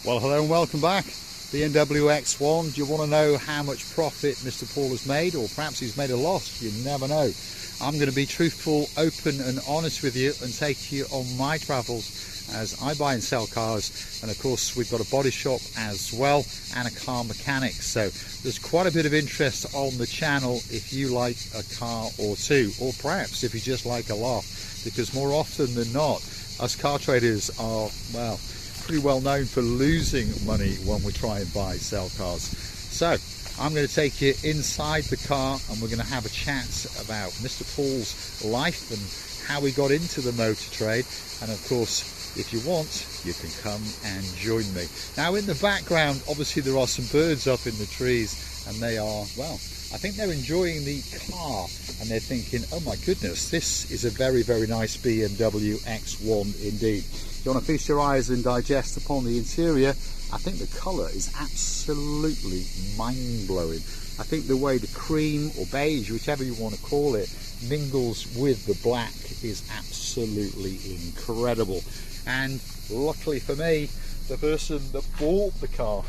Well, hello and welcome back. BMW X1. Do you want to know how much profit Mr. Paul has made, or perhaps he's made a loss? You never know. I'm going to be truthful, open and honest with you and take you on my travels as I buy and sell cars. And of course we've got a body shop as well and a car mechanic, so there's quite a bit of interest on the channel if you like a car or two, or perhaps if you just like a laugh, because more often than not us car traders are, well, pretty well known for losing money when we try and buy sell cars. So I'm going to take you inside the car and we're going to have a chat about Mr. Paul's life and how he got into the motor trade. And of course, if you want, you can come and join me. Now in the background, obviously there are some birds up in the trees, and they are, well, I think they're enjoying the car and they're thinking, oh my goodness, this is a very, very nice BMW X1 indeed. You want to feast your eyes and digest upon the interior. I think the colour is absolutely mind-blowing. I think the way the cream or beige, whichever you want to call it, mingles with the black is absolutely incredible. And luckily for me, the person that bought the car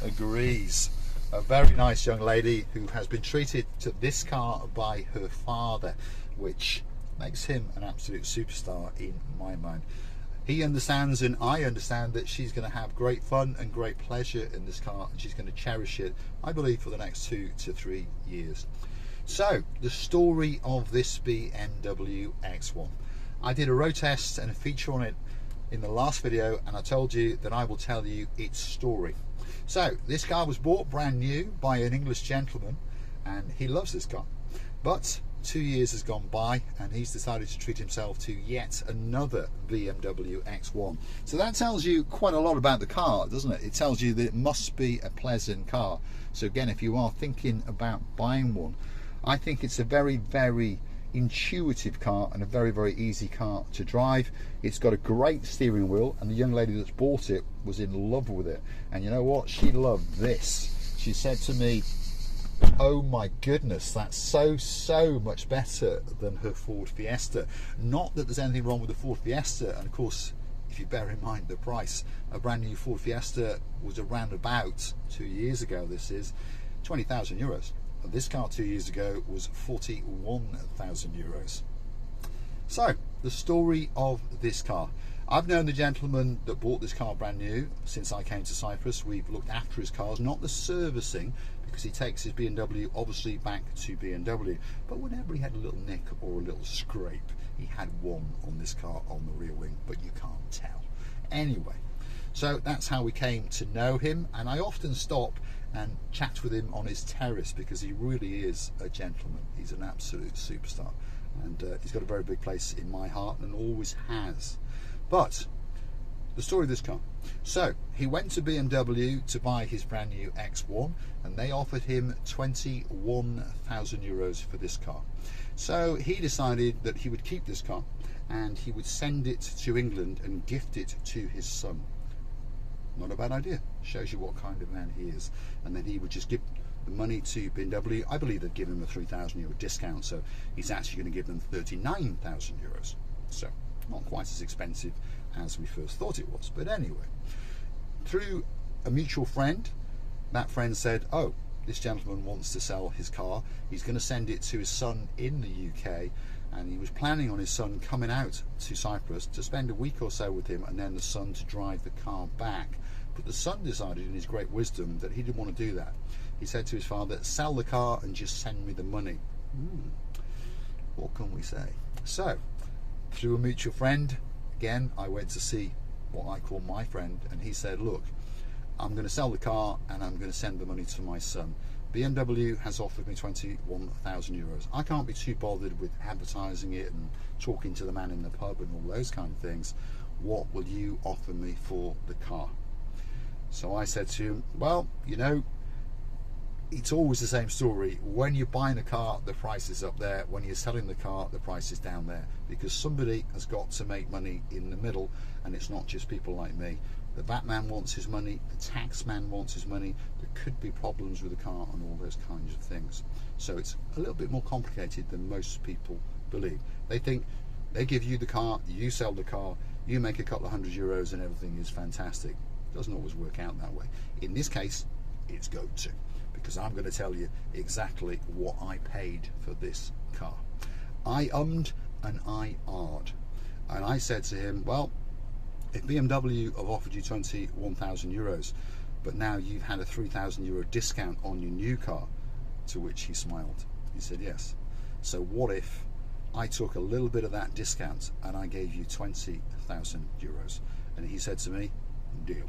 agrees. A very nice young lady who has been treated to this car by her father, which makes him an absolute superstar in my mind. He understands and I understand that she's going to have great fun and great pleasure in this car, and she's going to cherish it, I believe, for the next 2 to 3 years. So the story of this BMW X1. I did a road test and a feature on it in the last video, and I told you that I will tell you its story. So this car was bought brand new by an English gentleman, and he loves this car, but 2 years has gone by and he's decided to treat himself to yet another BMW X1. So that tells you quite a lot about the car, doesn't it? It tells you that it must be a pleasant car. So again, if you are thinking about buying one, I think it's a very, very intuitive car and a very, very easy car to drive. It's got a great steering wheel, and the young lady that's bought it was in love with it. And you know what? She loved this. She said to me, oh my goodness, that's so much better than her Ford Fiesta. Not that there's anything wrong with the Ford Fiesta, and of course, if you bear in mind the price, a brand new Ford Fiesta was around about 2 years ago, this is 20,000 euros. And this car 2 years ago was 41,000 euros. So the story of this car. I've known the gentleman that bought this car brand new since I came to Cyprus. We've looked after his cars, not the servicing, because he takes his BMW obviously back to BMW, but whenever he had a little nick or a little scrape, he had one on this car on the rear wing, but you can't tell. Anyway, so that's how we came to know him, and I often stop and chat with him on his terrace because he really is a gentleman. He's an absolute superstar, and he's got a very big place in my heart and always has. But the story of this car. So he went to BMW to buy his brand new X1, and they offered him 21,000 euros for this car. So he decided that he would keep this car and he would send it to England and gift it to his son. Not a bad idea. Shows you what kind of man he is. And then he would just give the money to BMW. I believe they'd give him a 3,000 euro discount, so he's actually going to give them 39,000 euros. So not quite as expensive as we first thought it was. But anyway, through a mutual friend, that friend said, oh, this gentleman wants to sell his car. He's going to send it to his son in the UK, and he was planning on his son coming out to Cyprus to spend a week or so with him, and then the son to drive the car back. But the son decided in his great wisdom that he didn't want to do that. He said to his father, sell the car and just send me the money. What can we say? So through a mutual friend, again, I went to see what I call my friend, and he said, look, I'm going to sell the car and I'm going to send the money to my son. BMW has offered me 21,000 euros. I can't be too bothered with advertising it and talking to the man in the pub and all those kind of things. What will you offer me for the car? So I said to him, well, you know, it's always the same story. When you're buying a car, the price is up there. When you're selling the car, the price is down there, because somebody has got to make money in the middle, and it's not just people like me. The VAT man wants his money, the tax man wants his money, there could be problems with the car and all those kinds of things. So it's a little bit more complicated than most people believe. They think they give you the car, you sell the car, you make a couple of €100 and everything is fantastic. Doesn't always work out that way. In this case, it's going to, because I'm going to tell you exactly what I paid for this car. I ummed and I ahed, and I said to him, well, if BMW have offered you 21,000 euros, but now you've had a 3,000 euro discount on your new car, to which he smiled. He said yes. So what if I took a little bit of that discount and I gave you 20,000 euros? And he said to me, deal.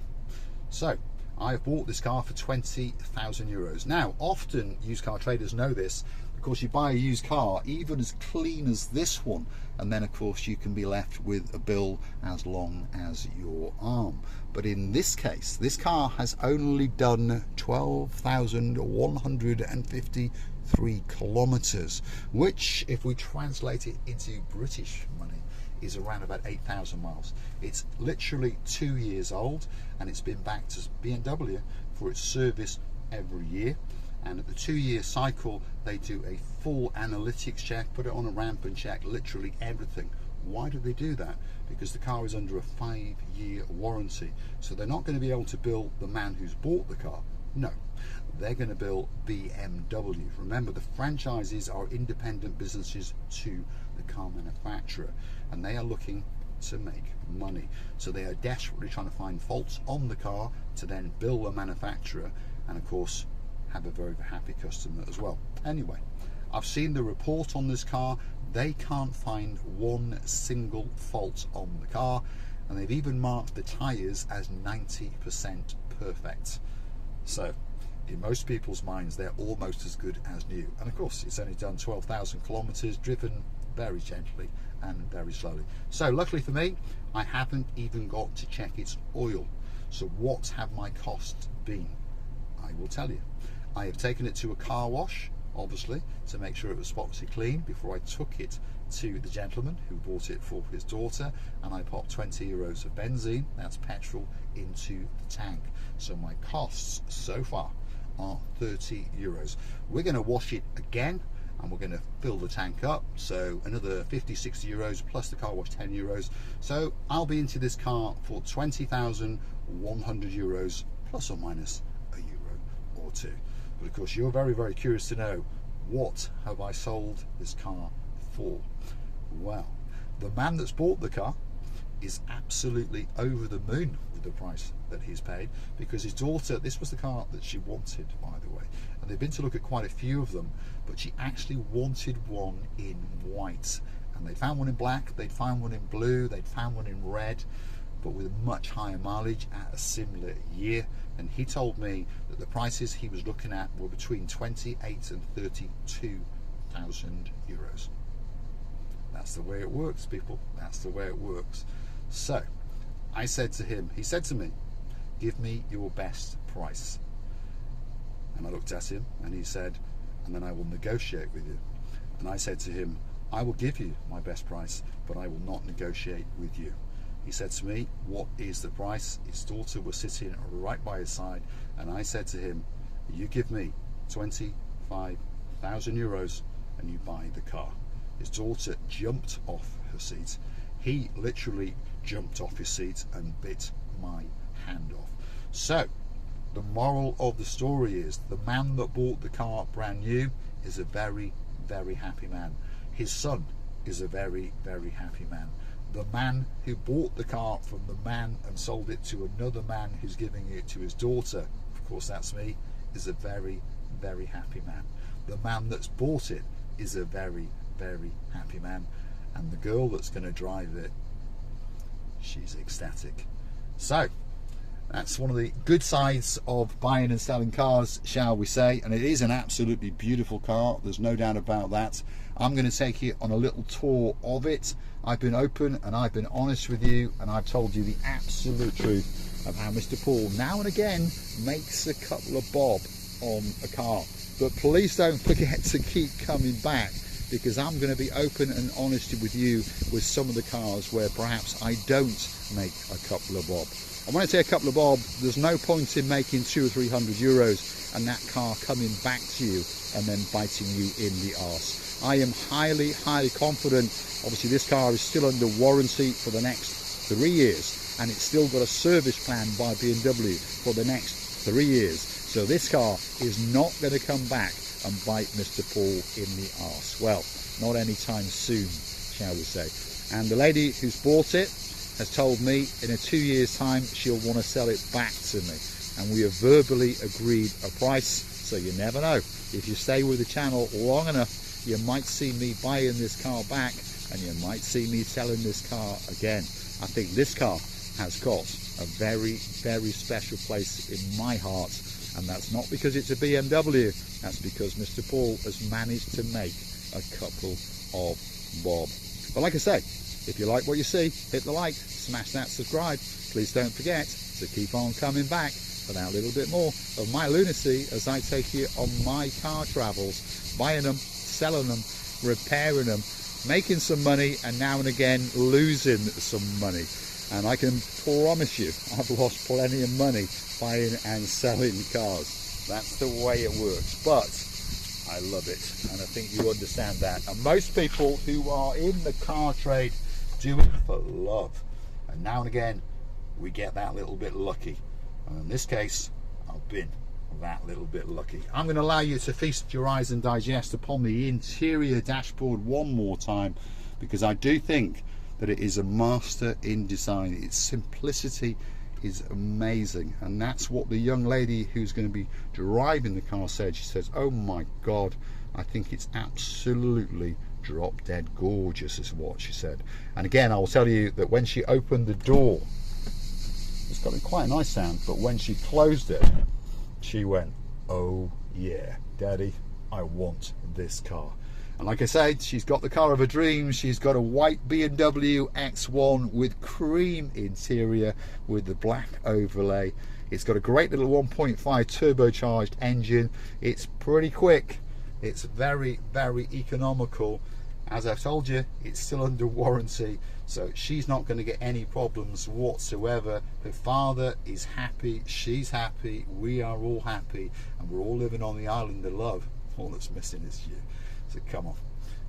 So I've bought this car for 20,000 euros. Now, often used car traders know this. Of course, you buy a used car even as clean as this one, and then of course you can be left with a bill as long as your arm. But in this case, this car has only done 12,153 kilometers, which, if we translate it into British money, is around about 8,000 miles. It's literally 2 years old, and it's been back to BMW for its service every year. And at the 2-year cycle, they do a full analytics check, put it on a ramp and check literally everything. Why do they do that? Because the car is under a 5-year warranty. So they're not going to be able to bill the man who's bought the car. No, they're going to bill BMW. Remember, the franchises are independent businesses to the car manufacturer, and they are looking to make money. So they are desperately trying to find faults on the car to then bill the manufacturer, and of course have a very happy customer as well. Anyway, I've seen the report on this car. They can't find one single fault on the car, and they've even marked the tyres as 90% perfect. So in most people's minds, they're almost as good as new. And of course, it's only done 12,000 kilometers, driven very gently and very slowly. So luckily for me, I haven't even got to check its oil. So what have my costs been? I will tell you. I have taken it to a car wash, obviously, to make sure it was spotlessly clean before I took it to the gentleman who bought it for his daughter, and I popped 20 euros of benzene, that's petrol, into the tank. So my costs so far are 30 euros. We're going to wash it again, and we're going to fill the tank up, so another 50-60 euros plus the car wash 10 euros. So I'll be into this car for 20,100 euros plus or minus a euro or two. But of course, you're very curious to know, what have I sold this car for? Well, the man that's bought the car is absolutely over the moon with the price that he's paid, because his daughter, this was the car that she wanted, by the way, and they've been to look at quite a few of them, but she actually wanted one in white, and they found one in black, they'd found one in blue, they'd found one in red, but with much higher mileage at a similar year. And he told me that the prices he was looking at were between 28 and 32,000 euros. That's the way it works, people. That's the way it works. So I said to him, he said to me, give me your best price. And I looked at him and he said, and then I will negotiate with you. And I said to him, I will give you my best price, but I will not negotiate with you. He said to me, what is the price? His daughter was sitting right by his side, and I said to him, you give me 25,000 euros and you buy the car. His daughter jumped off her seat. He literally jumped off his seat and bit my hand off. So the moral of the story is, the man that bought the car brand new is a very happy man. His son is a very happy man. The man who bought the car from the man and sold it to another man who's giving it to his daughter, of course that's me, is a very happy man. The man that's bought it is a very happy man, and the girl that's going to drive it, she's ecstatic. So that's one of the good sides of buying and selling cars, shall we say, and it is an absolutely beautiful car, there's no doubt about that. I'm going to take you on a little tour of it. I've been open and I've been honest with you, and I've told you the absolute truth of how Mr. Paul now and again makes a couple of bob on a car. But please don't forget to keep coming back, because I'm going to be open and honest with you with some of the cars where perhaps I don't make a couple of bob. And when I say a couple of bob, there's no point in making 200 or 300 euros and that car coming back to you and then biting you in the arse. I am highly confident. Obviously this car is still under warranty for the next 3 years, and it's still got a service plan by BMW for the next 3 years. So this car is not going to come back and bite Mr. Paul in the arse. Well, not anytime soon, shall we say. And the lady who's bought it has told me in a 2 years time she'll want to sell it back to me, and we have verbally agreed a price. So you never know, if you stay with the channel long enough, you might see me buying this car back, and you might see me selling this car again. I think this car has got a very, very special place in my heart, and that's not because it's a BMW, that's because Mr. Paul has managed to make a couple of bob. But like I say, if you like what you see, hit the like, smash that subscribe. Please don't forget to keep on coming back for that little bit more of my lunacy as I take you on my car travels, buying them, selling them, repairing them, making some money, and now and again losing some money. And I can promise you I've lost plenty of money buying and selling cars. That's the way it works, but I love it, and I think you understand that. And most people who are in the car trade do it for love, and now and again we get that little bit lucky, and in this case I've been that little bit lucky. I'm going to allow you to feast your eyes and digest upon the interior dashboard one more time, because I do think that it is a master in design. Its simplicity is amazing, and that's what the young lady who's going to be driving the car said. She says, oh my god, I think it's absolutely drop dead gorgeous, is what she said. And again, I will tell you that when she opened the door, it's got quite a nice sound, but when she closed it, she went, oh yeah, daddy, I want this car. And like I said, she's got the car of her dreams. She's got a white BMW X1 with cream interior with the black overlay. It's got a great little 1.5 turbocharged engine. It's pretty quick. It's very, very economical. As I've told you, it's still under warranty, so she's not going to get any problems whatsoever. Her father is happy, she's happy, we are all happy, and we're all living on the island of love. All that's missing is you. So come on,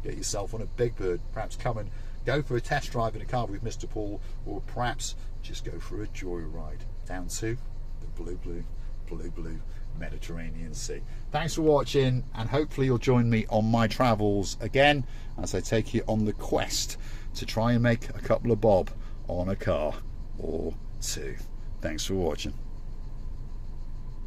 get yourself on a big bird, perhaps come and go for a test drive in a car with Mr. Paul, or perhaps just go for a joyride down to the blue Mediterranean Sea. Thanks for watching, and hopefully you'll join me on my travels again as I take you on the quest to try and make a couple of bob on a car or two. Thanks for watching.